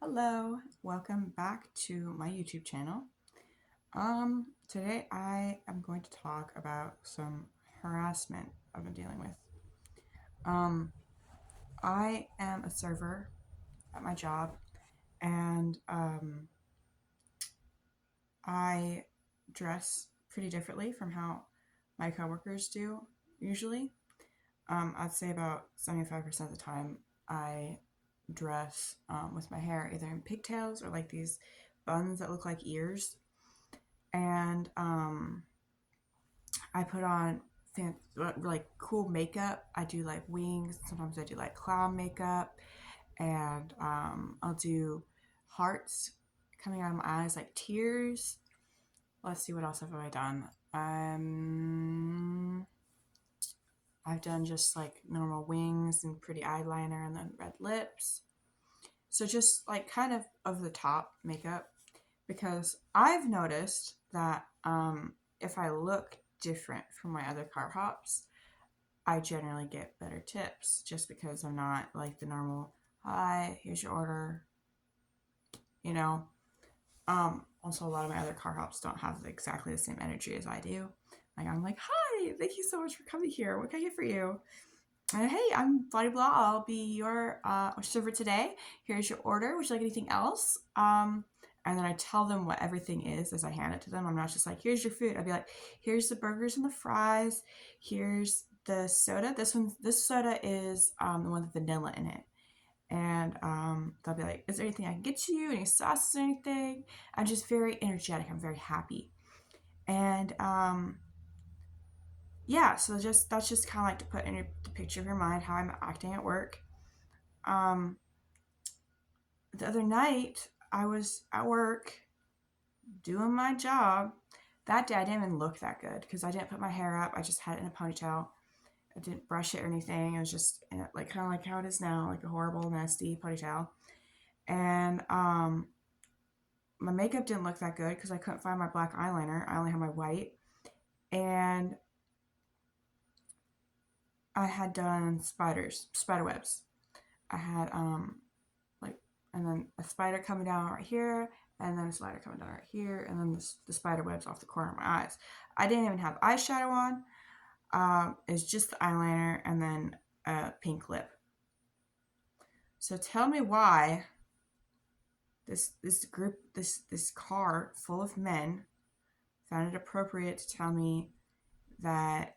Hello, welcome back to my YouTube channel. Today I am going to talk about some harassment I've been dealing with. Um, I am a server at my job, and I dress pretty differently from how my coworkers do usually. I'd say about 75% of the time I dress with my hair either in pigtails or like these buns that look like ears. And I put on like cool makeup. I do like wings. Sometimes I do like clown makeup, and I'll do hearts coming out of my eyes like tears. Let's see what else have I done. I've done just like normal wings and pretty eyeliner and then red lips. So just like kind of the top makeup because I've noticed that if I look different from my other car hops, I generally get better tips just because I'm not like the normal, hi, here's your order, you know. Also, a lot of my other car hops don't have exactly the same energy as I do. Like, I'm like, hi, thank you so much for coming here. What can I get for you? And hey, I'm blah blah. I'll be your server today. Here's your order. Would you like anything else? And then I tell them what everything is as I hand it to them. I'm not just like, here's your food. I'd be like, here's the burgers and the fries. Here's the soda. This soda is the one with vanilla in it. And they'll be like, is there anything I can get you? Any sauces or anything? I'm just very energetic. I'm very happy. And yeah, so just that's just kind of like to put in the picture of your mind how I'm acting at work. Um, the other night I was at work doing my job. That day I didn't even look that good because I didn't put my hair up. I just had it in a ponytail. I didn't brush it or anything. It was just like kind of like how it is now, like a horrible, nasty ponytail. And my makeup didn't look that good because I couldn't find my black eyeliner. I only had my white. And I had done spider webs. I had like, and then a spider coming down right here, and then a spider coming down right here, and then the spider webs off the corner of my eyes. I didn't even have eyeshadow on. It's just the eyeliner and then a pink lip. So tell me why this car full of men found it appropriate to tell me that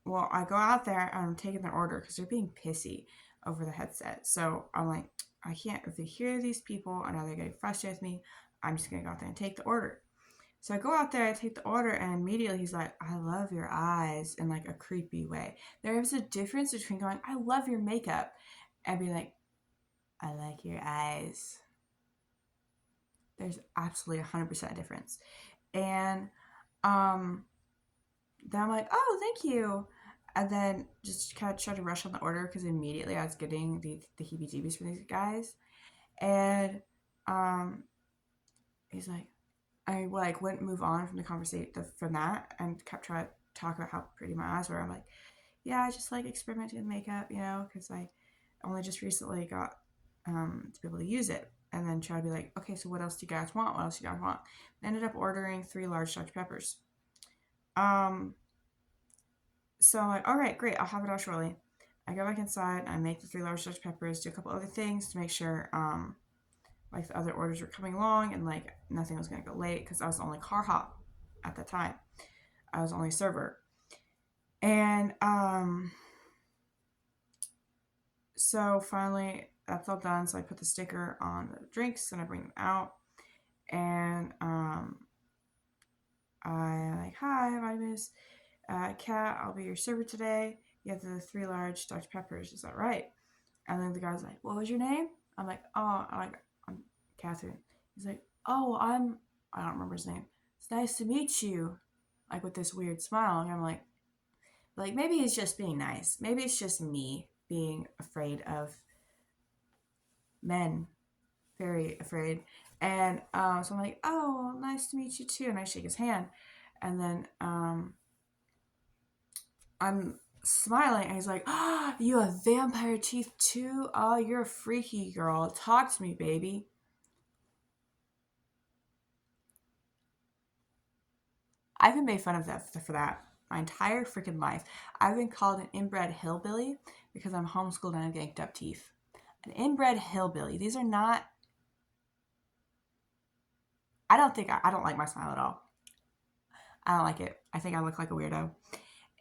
well, I go out there and I'm taking their order because they're being pissy over the headset. So I'm like, I can't, if they hear these people, I know they're getting frustrated with me. I'm just going to go out there and take the order. So I go out there, I take the order, and immediately he's like, I love your eyes in like a creepy way. There is a difference between going, I love your makeup, and be like, I like your eyes. There's absolutely 100% difference. And um, then I'm like, oh, thank you. And then just kind of tried to rush on the order because immediately I was getting the heebie jeebies from these guys. And um, he's like, I like wouldn't move on from the conversation from that and kept trying to talk about how pretty my eyes were. I'm like, yeah, I just like experimenting with makeup, because I only just recently got to be able to use it. And then try to be like, okay, so what else do you guys want? What else do you guys want? I ended up ordering 3 large Dr. Peppers. Um, So I'm like, all right, great, I'll have it out shortly. I go back inside, I make the 3 large Dutch peppers, do a couple other things to make sure like the other orders were coming along and like nothing was gonna go late because I was the only car hop at the time. I was the only server. And so finally that's all done. So I put the sticker on the drinks and I bring them out. And I like, hi, my name is Kat. I'll be your server today. You have the 3 large Dr. Peppers. Is that right? And then the guy's like, what was your name? I'm like, oh, I'm Catherine. He's like, oh, I don't remember his name. It's nice to meet you. Like with this weird smile. And I'm like maybe he's just being nice. Maybe it's just me being afraid of men, very afraid. And so I'm like, oh, nice to meet you too. And I shake his hand. And then I'm smiling, and he's like, "Oh, you have vampire teeth too? Oh, you're a freaky girl. Talk to me, baby." I've been made fun of that for that my entire freaking life. I've been called an inbred hillbilly because I'm homeschooled and I'm getting up teeth. An inbred hillbilly. These are not. I don't like my smile at all. I don't like it. I think I look like a weirdo.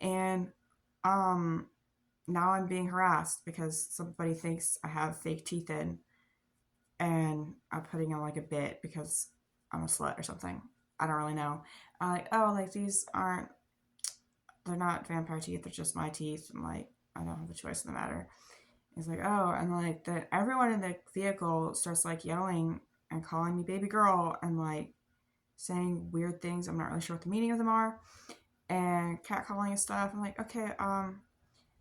And um now I'm being harassed because somebody thinks I have fake teeth in, and I'm putting on like a bit because I'm a slut or something. I don't really know. I'm like, oh, like these aren't, they're not vampire teeth, they're just my teeth. I'm like, I don't have a choice in the matter. He's like, oh, and like that everyone in the vehicle starts like yelling and calling me baby girl and like saying weird things. I'm not really sure what the meaning of them are. And catcalling and stuff. I'm like, okay,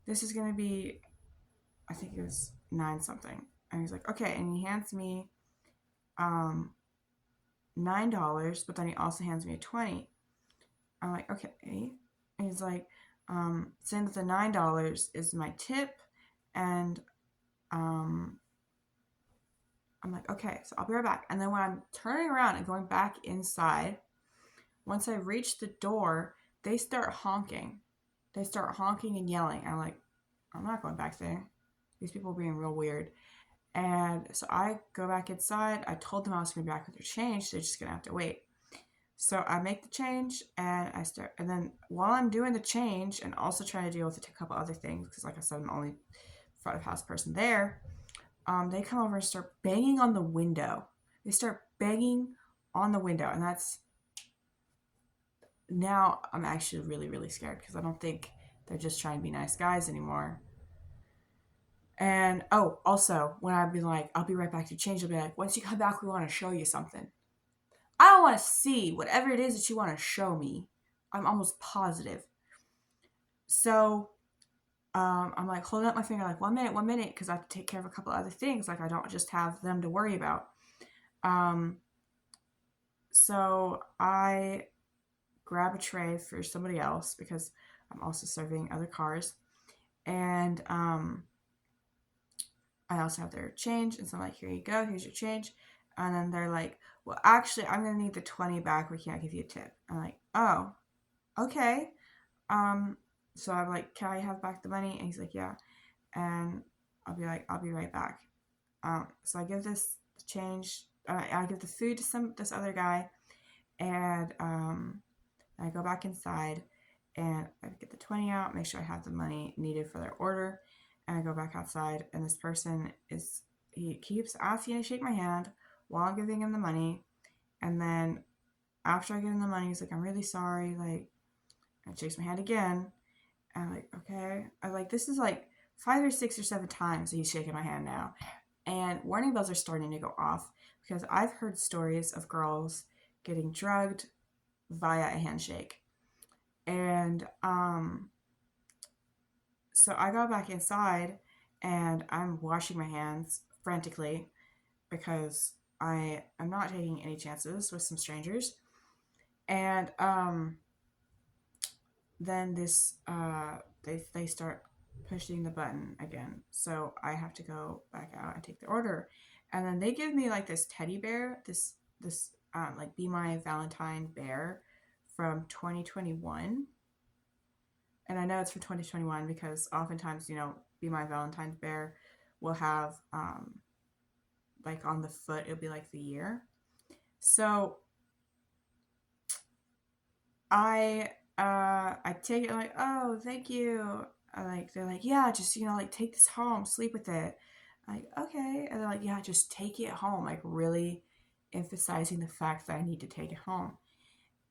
this is gonna be, I think it was 9 something. And he's like, okay, and he hands me um $9, but then he also hands me a 20. I'm like, okay. And he's like, saying that the $9 is my tip, and um I'm like, okay, so I'll be right back. And then when I'm turning around and going back inside, once I reach the door, they start honking. They start honking and yelling. I'm like, I'm not going back there. These people are being real weird. And so I go back inside. I told them I was going to be back with their change. So they're just going to have to wait. So I make the change and I start. And then while I'm doing the change and also trying to deal with a couple other things, because like I said, I'm the only front of house person there, they come over and start banging on the window. They start banging on the window. And that's, now I'm actually really, really scared because I don't think they're just trying to be nice guys anymore. And oh, also, when I'd be like, I'll be right back to change, they'll be like, once you come back, we want to show you something. I don't want to see whatever it is that you want to show me. I'm almost positive. So I'm like holding up my finger, like 1 minute, because I have to take care of a couple other things. Like I don't just have them to worry about. Um, so I grab a tray for somebody else because I'm also serving other cars. And I also have their change. And so I'm like, here you go, here's your change. And then they're like, well, actually, I'm going to need the 20 back. We can't give you a tip. I'm like, oh, okay. So I'm like, can I have back the money? And he's like, yeah. And I'll be like, I'll be right back. So I give this change, I give the food to this other guy, and I go back inside and I get the 20 out, make sure I have the money needed for their order, and I go back outside, and this person he keeps asking to shake my hand while I'm giving him the money, and then after I give him the money, he's like, I'm really sorry, like, and shakes my hand again, and I'm like, okay. I'm like, this is like 5 or 6 or 7 times that he's shaking my hand now. And warning bells are starting to go off because I've heard stories of girls getting drugged via a handshake. And so I go back inside and I'm washing my hands frantically because I am not taking any chances with some strangers. And then they start pushing the button again. So I have to go back out and take the order. And then they give me like this teddy bear, this like Be My Valentine bear from 2021. And I know it's for 2021 because oftentimes, Be My Valentine's bear will have like on the foot, it'll be like the year. So I take it, like, oh, thank you. They're like, yeah, just like take this home, sleep with it. I'm like, okay. And they're like, yeah, just take it home, like really emphasizing the fact that I need to take it home.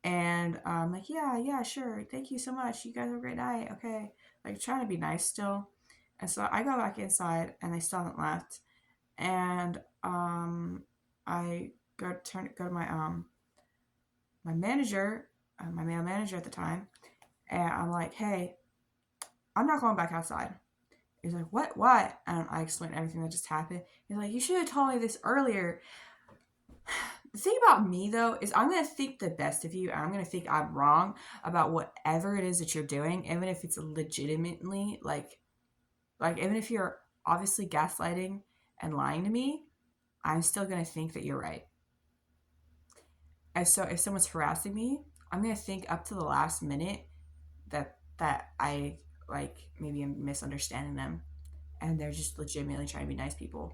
And I'm like, yeah, sure, thank you so much, you guys have a great night, okay, like trying to be nice still. And so I go back inside and they still haven't left. And I go to my manager, my male manager at the time, and I'm like, hey, I'm not going back outside. He's like, what? And I explained everything that just happened. He's like, you should have told me this earlier. The thing about me though is I'm gonna think the best of you, and I'm gonna think I'm wrong about whatever it is that you're doing, even if it's legitimately like even if you're obviously gaslighting and lying to me, I'm still gonna think that you're right. And so if someone's harassing me, I'm gonna think up to the last minute that I like maybe I'm misunderstanding them and they're just legitimately trying to be nice people.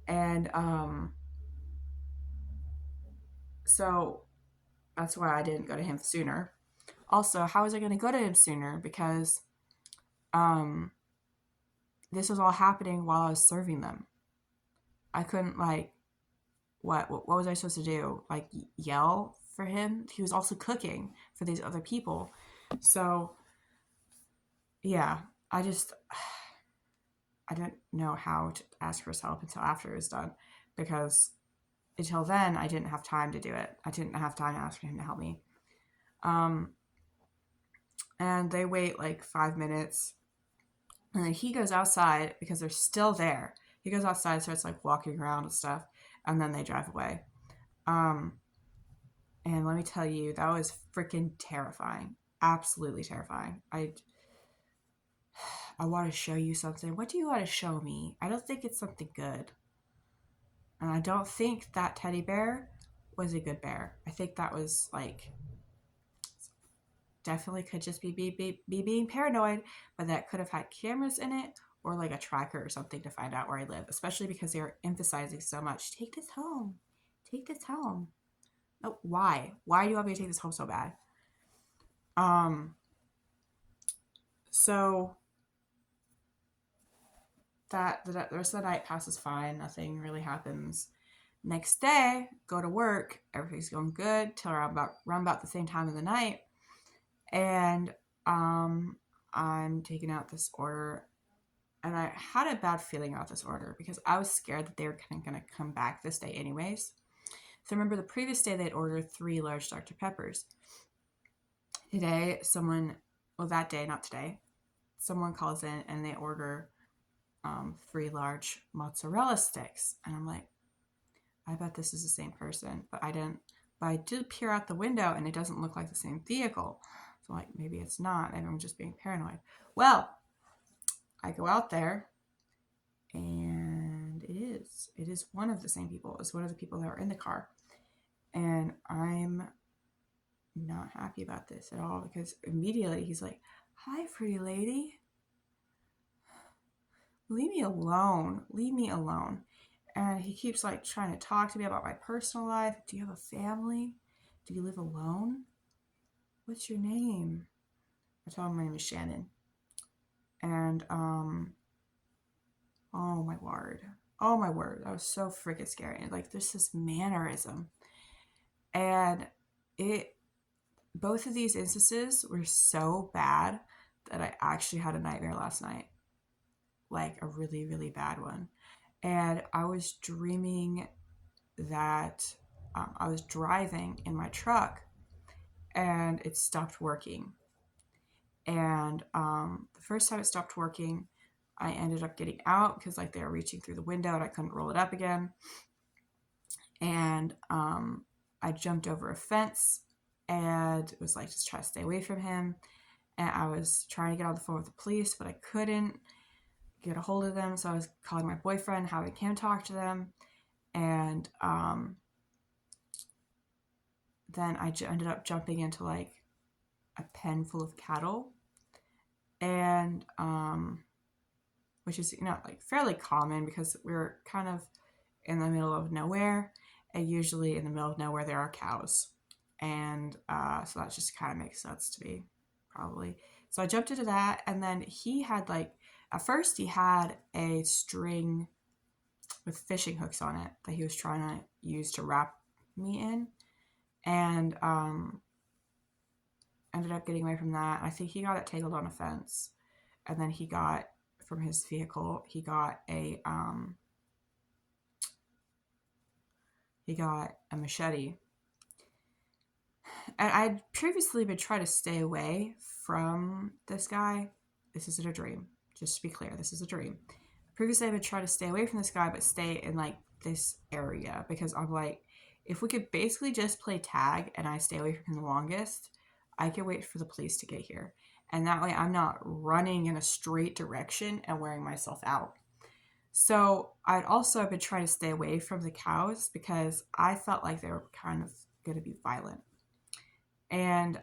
And so that's why I didn't go to him sooner. Also, how was I going to go to him sooner? Because um, this was all happening while I was serving them. I couldn't like what was I supposed to do? Like yell for him? He was also cooking for these other people. So yeah, I just I didn't know how to ask for his help until after it was done, because until then I didn't have time to do it. I didn't have time to ask for him to help me. Um, and they wait like 5 minutes, and then he goes outside because they're still there. He goes outside, starts like walking around and stuff, and then they drive away. Um, and let me tell you, that was freaking terrifying. Absolutely terrifying. I want to show you something. What do you want to show me? I don't think it's something good. And I don't think that teddy bear was a good bear. I think that was like definitely could just be being paranoid, but that could have had cameras in it or like a tracker or something to find out where I live, especially because they were emphasizing so much. Take this home. Take this home. Oh, why? Why do you want me to take this home so bad? Um, so the rest of the night passes fine. Nothing really happens. Next day, go to work. Everything's going good till around about the same time of the night, and um, I'm taking out this order, and I had a bad feeling about this order because I was scared that they were kind of going to come back this day anyways. So remember the previous day they'd ordered 3 large Dr. Peppers. Today, that day, not today, someone calls in and they order 3 large mozzarella sticks. And I'm like, I bet this is the same person, but I didn't. But I did peer out the window and it doesn't look like the same vehicle. So like, maybe it's not. Maybe I'm just being paranoid. Well, I go out there and it is. It is one of the same people. It's one of the people that were in the car. And I'm not happy about this at all because immediately he's like, "Hi, pretty lady. Leave me alone. Leave me alone." And he keeps like trying to talk to me about my personal life. Do you have a family? Do you live alone? What's your name? I told him my name is Shannon. And oh my word. Oh my word. That was so freaking scary. And like there's this mannerism. And it both of these instances were so bad that I actually had a nightmare last night. Like a really, really bad one. And I was dreaming that I was driving in my truck and it stopped working. And the first time it stopped working, I ended up getting out because like they were reaching through the window and I couldn't roll it up again. And I jumped over a fence and it was like just try to stay away from him. And I was trying to get on the phone with the police, but I couldn't get a hold of them. So I was calling my boyfriend, having him talk to them. And then I ended up jumping into like a pen full of cattle. And which is, like fairly common because we're kind of in the middle of nowhere. And usually in the middle of nowhere, there are cows. And so that just kind of makes sense to me, probably. So I jumped into that. And then he had like, at first he had a string with fishing hooks on it that he was trying to use to wrap me in. And ended up getting away from that. I think he got it tangled on a fence. And then he got, from his vehicle, he got a machete. And I'd previously been trying to stay away from this guy. This isn't a dream. Just to be clear, this is a dream. Previously, I've been trying to stay away from this guy, but stay in like this area because I'm like, If we could basically just play tag and I stay away from him the longest, I could wait for the police to get here. And that way I'm not running in a straight direction and wearing myself out. So I'd also been trying to stay away from the cows because I felt like they were kind of going to be violent. And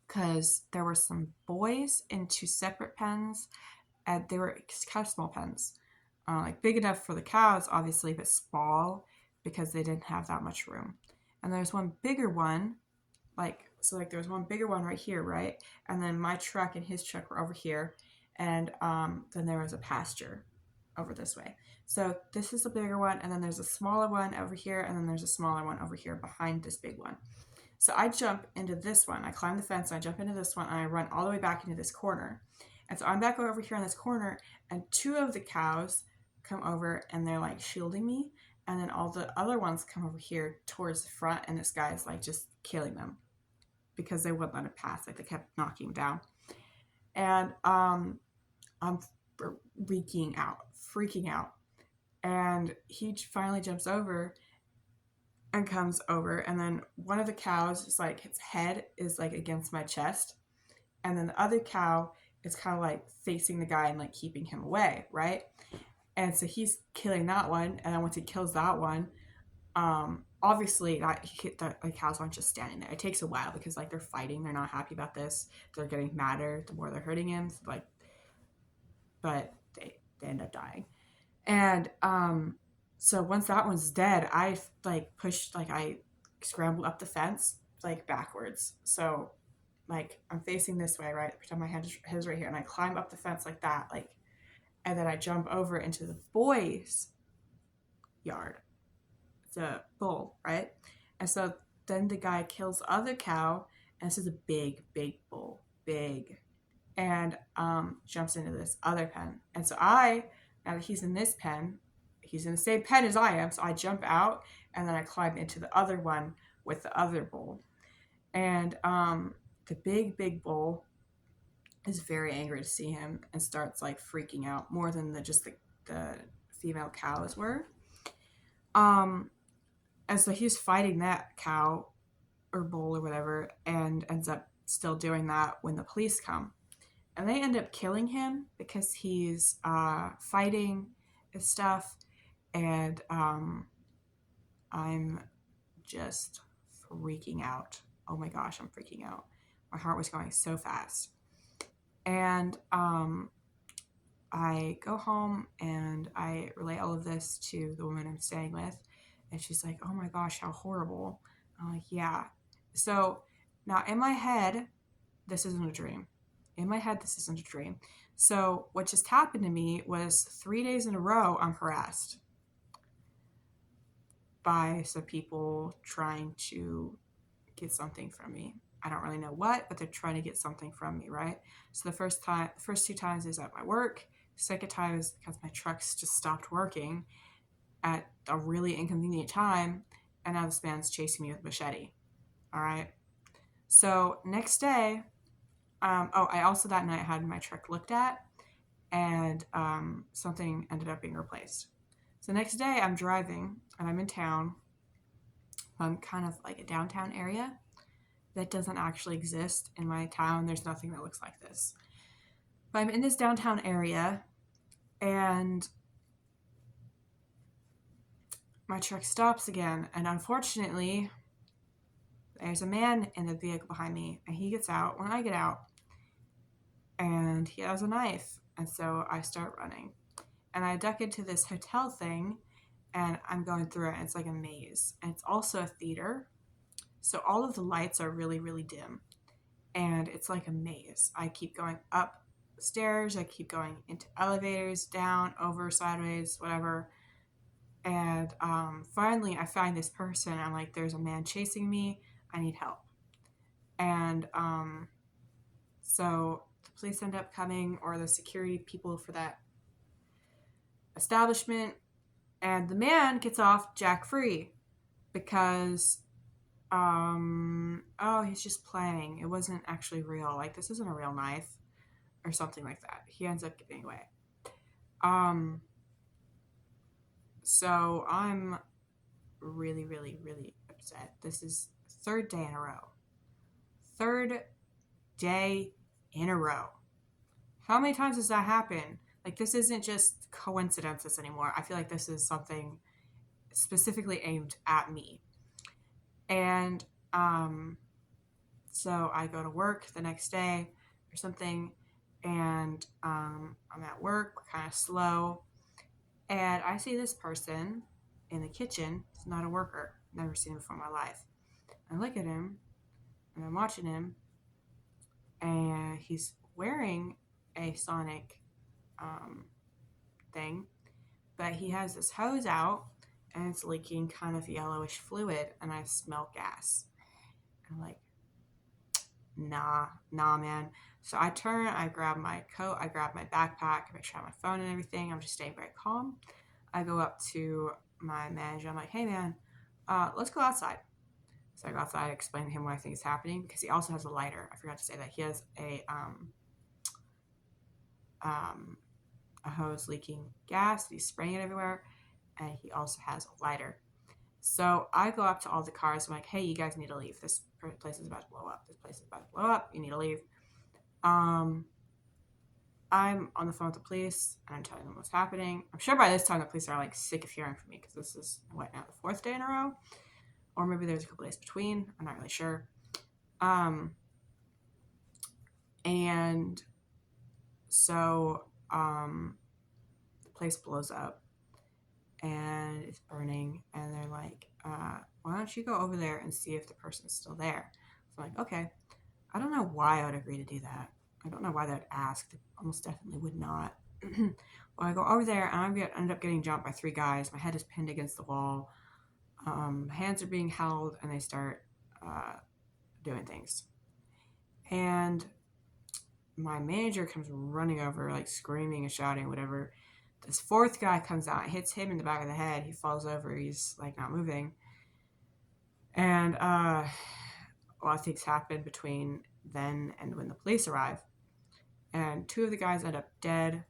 because there were some boys in two separate pens, and they were kind of small pens, like big enough for the cows, obviously, but small because they didn't have that much room. And there's one bigger one, like there was one bigger one right here, right? And then my truck and his truck were over here, and then there was a pasture over this way. So this is a bigger one, and then there's a smaller one over here, and then there's a smaller one over here behind this big one. So I jump into this one. I climb the fence, and I jump into this one, and I run all the way back into this corner. And so I'm back over here in this corner, and two of the cows come over, and they're like shielding me. And then all the other ones come over here towards the front, and this guy's like just killing them because they wouldn't let it pass. Like they kept knocking him down. And I'm freaking out. And he finally jumps over and comes over, and then one of the cows is like, its head is like against my chest, and then the other cow is kind of like facing the guy and like keeping him away, right? And so he's killing that one, and then once he kills that one, obviously the cows aren't just standing there. It takes a while because like they're fighting, they're not happy about this, they're getting madder the more they're hurting him, so, like, but they end up dying. And so once that one's dead, I like pushed, like I scrambled up the fence like backwards. So like I'm facing this way, right? Pretend my head is right here, and I climb up the fence like that, like, and then I jump over into the boys' yard. It's a bull, right? And so then the guy kills the other cow, and this is a big, big bull, big, and jumps into this other pen. And so now that he's in this pen, he's in the same pen as I am, so I jump out, and then I climb into the other one with the other bull. And the big, big bull is very angry to see him and starts like freaking out more than the female cows were. And so he's fighting that cow or bull or whatever, and ends up still doing that when the police come. And they end up killing him because he's fighting and stuff. And I'm just freaking out. Oh my gosh, I'm freaking out. My heart was going so fast. And I go home and I relay all of this to the woman I'm staying with. And she's like, oh my gosh, how horrible. I'm like, yeah. So now in my head, this isn't a dream. So what just happened to me was 3 days in a row, I'm harassed by some people trying to get something from me. I don't really know what, but they're trying to get something from me, right? So the first 2 times is at my work. The second time is because my trucks just stopped working at a really inconvenient time, and now this man's chasing me with a machete. All right. So next day, I also that night had my truck looked at, and something ended up being replaced. So next day I'm driving and I'm in town. I'm kind of like a downtown area that doesn't actually exist in my town. There's nothing that looks like this. But I'm in this downtown area, and my truck stops again, and unfortunately there's a man in the vehicle behind me, and he gets out when I get out, and he has a knife. And so I start running, and I duck into this hotel thing, and I'm going through it, and it's like a maze, and it's also a theater, so all of the lights are really, really dim, and it's like a maze. I keep going up stairs, I keep going into elevators, down, over, sideways, whatever. And finally I find this person. I'm like, there's a man chasing me, I need help. And so the police end up coming, or the security people for that establishment, and the man gets off jack free because he's just playing. It wasn't actually real. Like, this isn't a real knife or something like that. He ends up getting away. So I'm really, really, really upset. This is third day in a row. Third day in a row. How many times does that happen? Like, this isn't just coincidences anymore. I feel like this is something specifically aimed at me. And so I go to work the next day or something, and I'm at work, we're kind of slow, and I see this person in the kitchen. He's not a worker, never seen him before in my life. I look at him, and I'm watching him, and he's wearing a Sonic um, thing, but he has this hose out, and it's leaking kind of yellowish fluid, and I smell gas. I'm like, nah, man. So I turn, I grab my coat, I grab my backpack, I make sure I have my phone and everything. I'm just staying very calm. I go up to my manager. I'm like, hey, man, let's go outside. So I go outside, explain to him what I think is happening, because he also has a lighter. I forgot to say that he has um, a hose leaking gas. He's spraying it everywhere, and he also has a lighter. So I go up to all the cars. I'm like, hey, you guys need to leave. This place is about to blow up. This place is about to blow up. You need to leave. Um, I'm on the phone with the police, and I'm telling them what's happening. I'm sure by this time the police are like sick of hearing from me, because this is what now, the fourth day in a row, or maybe there's a couple days between. I'm not really sure. And so the place blows up, and it's burning, and they're like, why don't you go over there and see if the person's still there? So I'm like, okay. I don't know why I would agree to do that. I don't know why that asked. Almost definitely would not. Well, I go over there, and I end up getting jumped by three guys. My head is pinned against the wall. Hands are being held, and they start doing things. And my manager comes running over, like screaming and shouting, whatever. This fourth guy comes out, hits him in the back of the head. He falls over. He's like not moving. And a lot of things happen between then and when the police arrive. And two of the guys end up dead.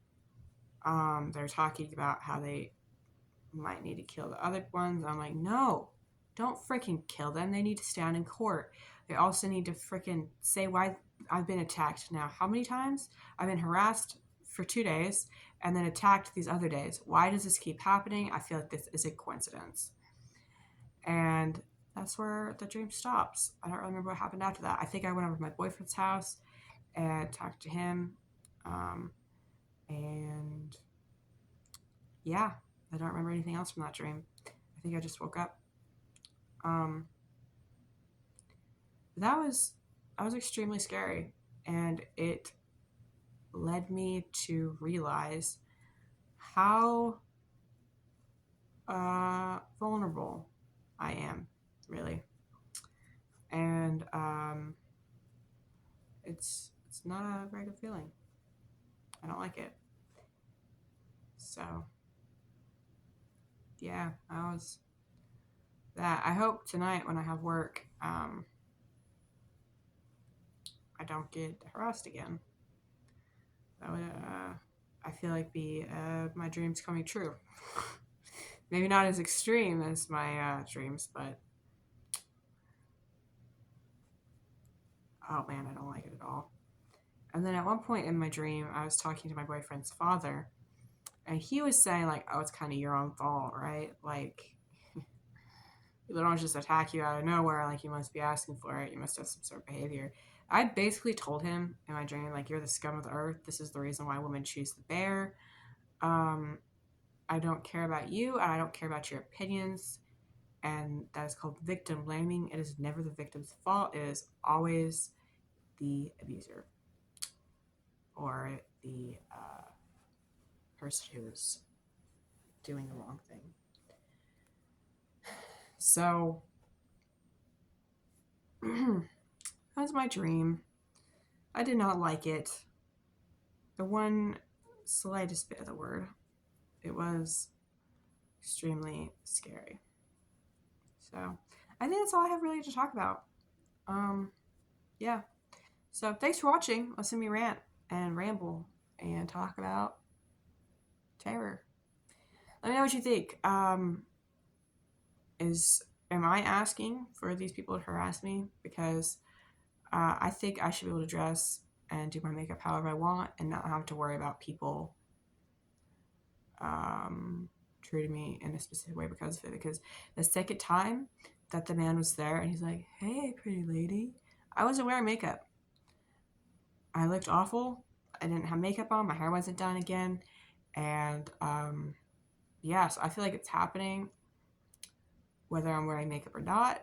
They're talking about how they might need to kill the other ones. I'm like, no, don't freaking kill them. They need to stand in court. They also need to freaking say why I've been attacked now. How many times? I've been harassed for 2 days and then attacked these other days. Why does this keep happening? I feel like this is a coincidence. And that's where the dream stops. I don't remember what happened after that. I think I went over to my boyfriend's house and talked to him. And yeah, I don't remember anything else from that dream. I think I just woke up. That was extremely scary, and it led me to realize how vulnerable I am, really. And it's not a very good feeling. I don't like it. So yeah, that was that. I hope tonight when I have work, I don't get harassed again. That would, I feel like, be my dreams coming true. Maybe not as extreme as my dreams, but oh man, I don't like it at all. And then at one point in my dream, I was talking to my boyfriend's father, and he was saying like, "Oh, it's kind of your own fault, right? Like, people don't just attack you out of nowhere. Like, you must be asking for it. You must have some sort of behavior." I basically told him in my dream, like, "You're the scum of the earth. This is the reason why women choose the bear. Um, I don't care about you, and I don't care about your opinions." And that is called victim blaming. It is never the victim's fault. It is always the abuser or the person who's doing the wrong thing. So that was my dream. I did not like it. The one slightest bit of the word. It was extremely scary. So I think that's all I have really to talk about. Yeah. So thanks for watching. Listen to me rant and ramble and talk about terror. Let me know what you think. is, am I asking for these people to harass me? Because I think I should be able to dress and do my makeup however I want and not have to worry about people um, treating me in a specific way because of it. Because the second time that the man was there and he's like, "Hey, pretty lady," I wasn't wearing makeup. I looked awful. I didn't have makeup on. My hair wasn't done again. And yeah, so I feel like it's happening whether I'm wearing makeup or not.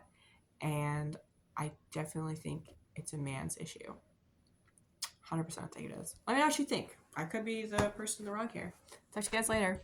And I definitely think it's a man's issue. 100% think it is. Let me know what you think. I could be the person in the wrong here. Talk to you guys later.